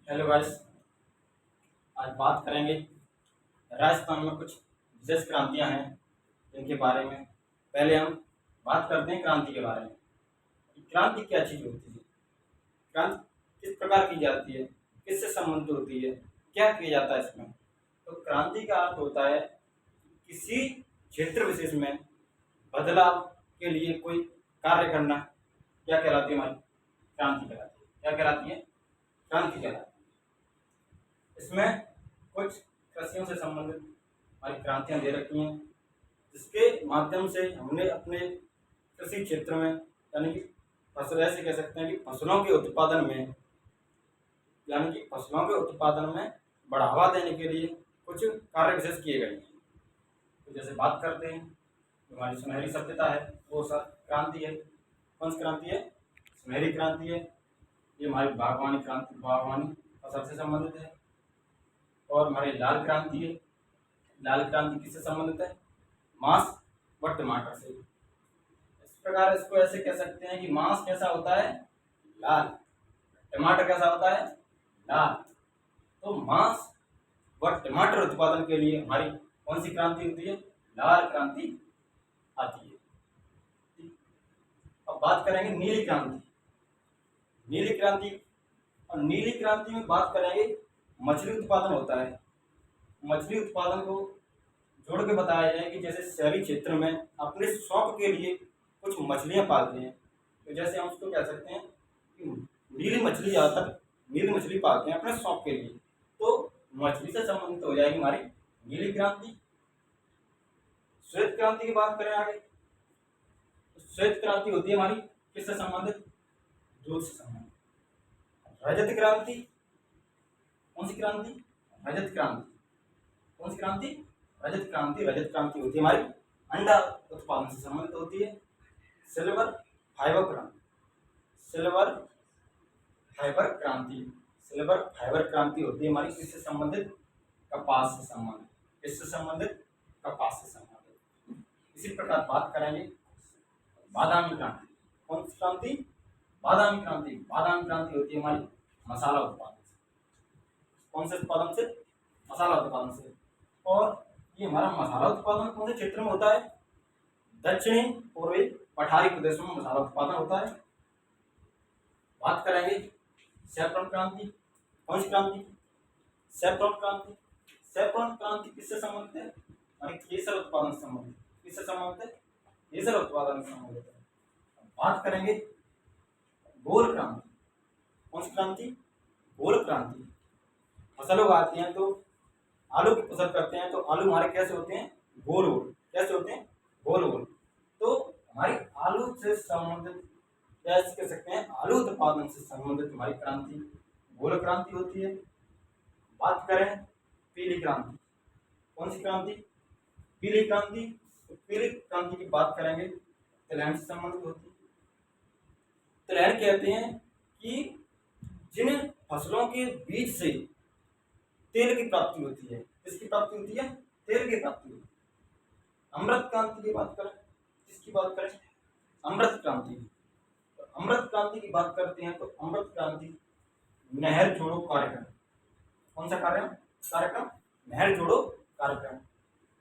Hello guys. आज बात करेंगे राजस्थान में कुछ विशेष क्रांतियां हैं इनके बारे में। पहले हम बात करते हैं क्रांति के बारे में कि क्रांति क्या चीज़ होती है, क्रांति किस प्रकार की जाती है, किससे संबंधित होती है, क्या किया जाता है इसमें। तो क्रांति का अर्थ होता है किसी क्षेत्र विशेष में बदलाव के लिए कोई कार्य करना। क्या कहलाती है? हमारी क्रांति कहलाती है। क्या कहलाती है? क्रांति कहलाती है। इसमें कुछ कृषियों से संबंधित हमारी क्रांतियां दे रखी हैं, जिसके माध्यम से हमने अपने कृषि क्षेत्र में यानी कि फसल, ऐसे कह सकते हैं कि फसलों के उत्पादन में, यानी कि फसलों के उत्पादन में बढ़ावा देने के लिए कुछ कार्य विशेष किए गए हैं। तो जैसे बात करते हैं, हमारी सुनहरी सभ्यता है वो सर क्रांति है। कौन सी क्रांति है? सुनहरी क्रांति है। ये हमारी बागवानी क्रांति, बागवानी फसल से संबंधित है। और हमारी लाल क्रांति है। लाल क्रांति किससे संबंधित है? मांस व टमाटर से। इस प्रकार इसको ऐसे कह सकते हैं कि मांस कैसा होता है? लाल। टमाटर कैसा होता है? लाल। तो मांस व टमाटर उत्पादन के लिए हमारी कौन सी क्रांति होती है? लाल क्रांति आती है। अब बात करेंगे नीली क्रांति। नीली क्रांति, और नीली क्रांति में बात करेंगे मछली उत्पादन होता है। मछली उत्पादन को जोड़ के बताया जाए कि जैसे शहरी क्षेत्र में अपने शौक के लिए कुछ मछलियां पालते हैं, तो जैसे हम उसको कह सकते हैं कि नीली मछली, ज़्यादातर नीली मछली पालते हैं अपने शौक के लिए। तो मछली से संबंधित हो जाएगी हमारी नीली क्रांति। श्वेत क्रांति की बात करें आगे, तो श्वेत क्रांति होती है हमारी किससे संबंधित? दूध से संबंधित। रजत क्रांति, कौन सी क्रांति? रजत क्रांति। कौन सी क्रांति? रजत क्रांति। रजत क्रांति होती है हमारी अंडा उत्पादन से संबंधित होती है। सिल्वर फाइबर क्रांति। सिल्वर फाइबर क्रांति। सिल्वर फाइबर क्रांति होती है हमारी किससे संबंधित? कपास से संबंधित। किससे संबंधित? कपास से संबंधित। इसी प्रकार बात करेंगे बादामी क्रांति। कौन सी क्रांति? बादामी क्रांति। बादामी क्रांति होती है हमारी मसाला उत्पादन से। कौन से उत्पादन से? मसाला उत्पादन से। और ये हमारा मसाला उत्पादन कौन से क्षेत्र में होता है? दक्षिणी पूर्वी पठारी प्रदेशों में मसाला उत्पादन होता है। बात करेंगे सैफ्रॉन क्रांति। कौन सी क्रांति? सैफ्रॉन क्रांति। सैफ्रॉन क्रांति किससे संबंधित है? हमारे केसर उत्पादन से संबंधित। किससे संबंधित है? केसर उत्पादन से संबंधित है। बात करेंगे गोल क्रांति। कौन सी क्रांति? गोल क्रांति। फसल उगाते हैं तो आलू की फसल करते हैं, तो आलू हमारे कैसे होते हैं? गोल गोल। कैसे होते हैं? गोल गोल। तो हमारी आलू से संबंधित, कैसे कह सकते हैं, आलू उत्पादन से संबंधित हमारी क्रांति गोल क्रांति होती है। बात करें पीली क्रांति। कौन सी क्रांति? पीली क्रांति। तो पीली क्रांति की बात करेंगे तिलहन से संबंधित होती है। तिलहन कहते हैं कि जिन फसलों के बीज से तेल की प्राप्ति होती है। किसकी प्राप्ति होती है? तेल की प्राप्ति होती है। अमृत क्रांति की बात करें, किसकी बात करें? अमृत क्रांति। तो अमृत क्रांति की बात करते हैं तो अमृत क्रांति नहर जोड़ो कार्यक्रम। कौन सा कार्यक्रम? नहर जोड़ो कार्यक्रम।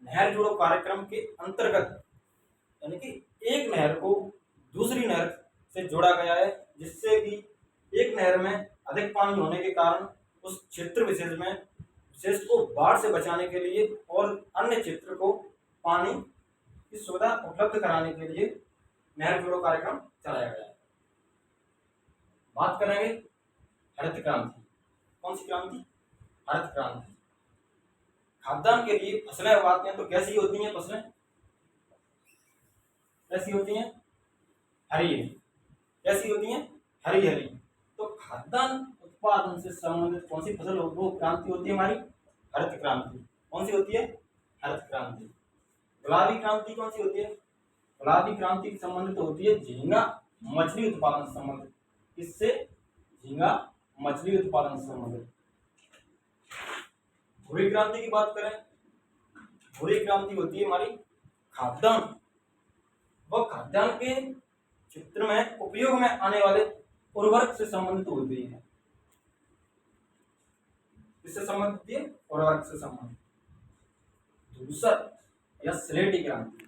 नहर जोड़ो कार्यक्रम के अंतर्गत, यानी कि एक नहर को दूसरी नहर से जोड़ा गया है, जिससे कि एक नहर में अधिक पानी होने के कारण उस क्षेत्र विशेष को बाढ़ से बचाने के लिए और अन्य क्षेत्र को पानी की सुविधा उपलब्ध कराने के लिए नहर जोड़ो कार्यक्रम चलाया गया है। बात करेंगे हरित क्रांति। कौन सी क्रांति? हरित क्रांति। खाद्यान्न के लिए फसलें उगाते हैं तो कैसी होती हैं फसलें? कैसी होती हैं? हरी हरी। कैसी होती हैं? हरी हरी। तो खाद्यान्न उत्पादन से संबंधित कौन सी फसल, वो क्रांति होती है हमारी हरित क्रांति। कौन सी होती है? हरित क्रांति। गुलाबी क्रांति कौन सी होती है? गुलाबी क्रांति से संबंधित होती है झींगा मछली उत्पादन से संबंधित। किससे? झींगा मछली उत्पादन से संबंधित। भूरी क्रांति की बात करें, भूरी क्रांति होती है हमारी खाद्यान्न व खाद्यान्न के क्षेत्र में उपयोग में आने वाले उर्वरक से संबंधित होती है। किससे संबंधित होती है? उर्वरक से संबंधित। धूसर या स्लेटी क्रांति,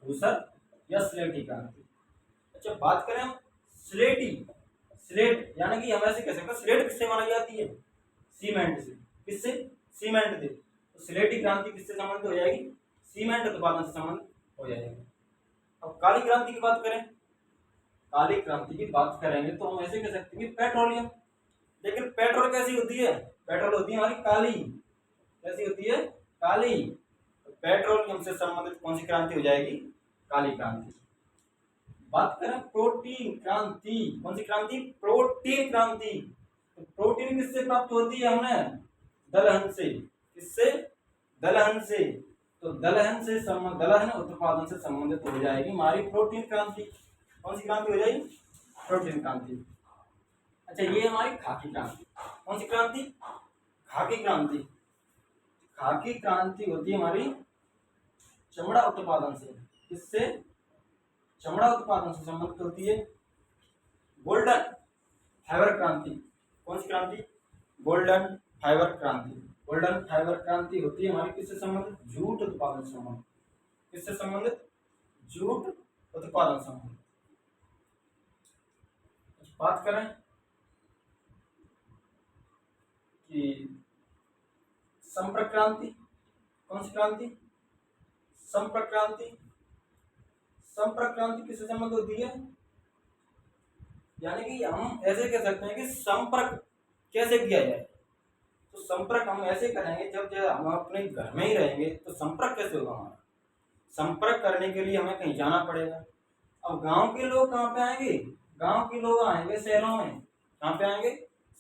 धूसर या स्लेटी क्रांति। अच्छा, बात करें हम स्लेटी, स्लेट यानी कि हम ऐसे कह सकते हैं स्लेट किससे बनाई जाती है? सीमेंट से। किससे? सीमेंट से। तो स्लेटी क्रांति किससे संबंधित हो जाएगी? सीमेंट उत्पादन से संबंधित हो जाएगी। अब काली क्रांति की बात करें, काली क्रांति की बात करेंगे तो हम ऐसे कह सकते हैं कि पेट्रोलियम। लेकिन पेट्रोल कैसी होती है? पेट्रोल होती है हमारी काली। कैसी होती है? काली। तो पेट्रोलियम से संबंधित कौन सी क्रांति हो जाएगी? काली क्रांति। बात करें प्रोटीन क्रांति, कौन सी क्रांति? प्रोटीन क्रांति। तो प्रोटीन किससे प्राप्त होती है? हमें दलहन से। किससे? दलहन से। तो दलहन से संबंध, दलहन उत्पादन से संबंधित हो जाएगी हमारी प्रोटीन क्रांति। कौन सी क्रांति हो जाएगी? प्रोटीन क्रांति। अच्छा, ये हमारी खाकी क्रांति। कौन सी क्रांति? खाकी क्रांति। खाकी क्रांति होती है हमारी चमड़ा उत्पादन से। किससे? चमड़ा उत्पादन से संबंधित होती है। गोल्डन फाइबर क्रांति। कौन सी क्रांति? गोल्डन फाइबर क्रांति। गोल्डन फाइबर क्रांति होती है हमारी किससे संबंधित? जूट उत्पादन से संबंधित। किससे संबंधित? जूट उत्पादन से संबंधित। बात करें कि संपर्क क्रांति, कौन सी क्रांति? संपर्क क्रांति। संपर्क क्रांति किससे संबंधित होती है? यानी कि हम ऐसे कह सकते हैं कि संपर्क कैसे किया जाए। तो संपर्क हम ऐसे करेंगे जब हम अपने घर में ही रहेंगे तो संपर्क कैसे होगा हमारा? संपर्क करने के लिए हमें कहीं जाना पड़ेगा। अब गांव के लोग कहाँ पे आएंगे? गांव के लोग आएंगे शहरों में। कहाँ पे आएंगे?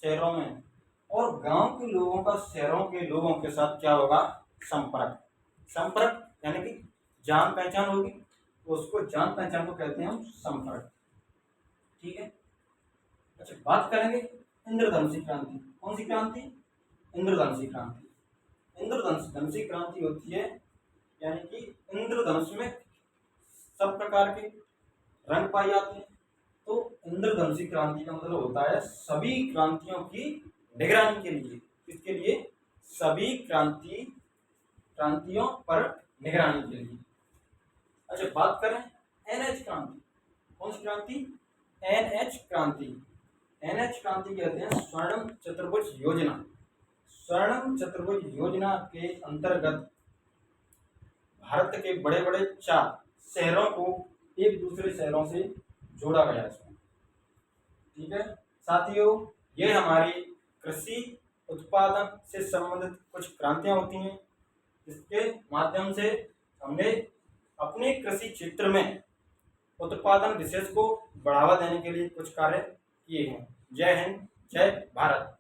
शहरों में। और गांव के लोगों का शहरों के लोगों के साथ क्या होगा? संपर्क। संपर्क यानी कि जान पहचान होगी, तो उसको जान पहचान को कहते हैं हम संपर्क। ठीक है। अच्छा, बात करेंगे इंद्रधनुषी क्रांति। कौन सी क्रांति? इंद्रधनुषी क्रांति। इंद्रधनुषी क्रांति होती है यानी कि इंद्रधनुष में सब प्रकार के रंग पाए जाते हैं। तो इंद्रधनुषी क्रांति का मतलब होता है सभी क्रांतियों की निगरानी के लिए। किसके लिए? सभी क्रांतियों पर निगरानी के लिए। अच्छा, बात करें एनएच क्रांति। कौन सी क्रांति? एनएच क्रांति। एनएच क्रांति कहते हैं स्वर्णम चतुर्भुज योजना। स्वर्णम चतुर्भुज योजना के अंतर्गत भारत के बड़े बड़े 4 शहरों को एक दूसरे शहरों से जोड़ा गया इसमें। ठीक है साथियों, ये हमारी कृषि उत्पादन से संबंधित कुछ क्रांतियां होती हैं, इसके माध्यम से हमने अपने कृषि क्षेत्र में उत्पादन विशेष को बढ़ावा देने के लिए कुछ कार्य किए हैं। जय हिंद, जय भारत।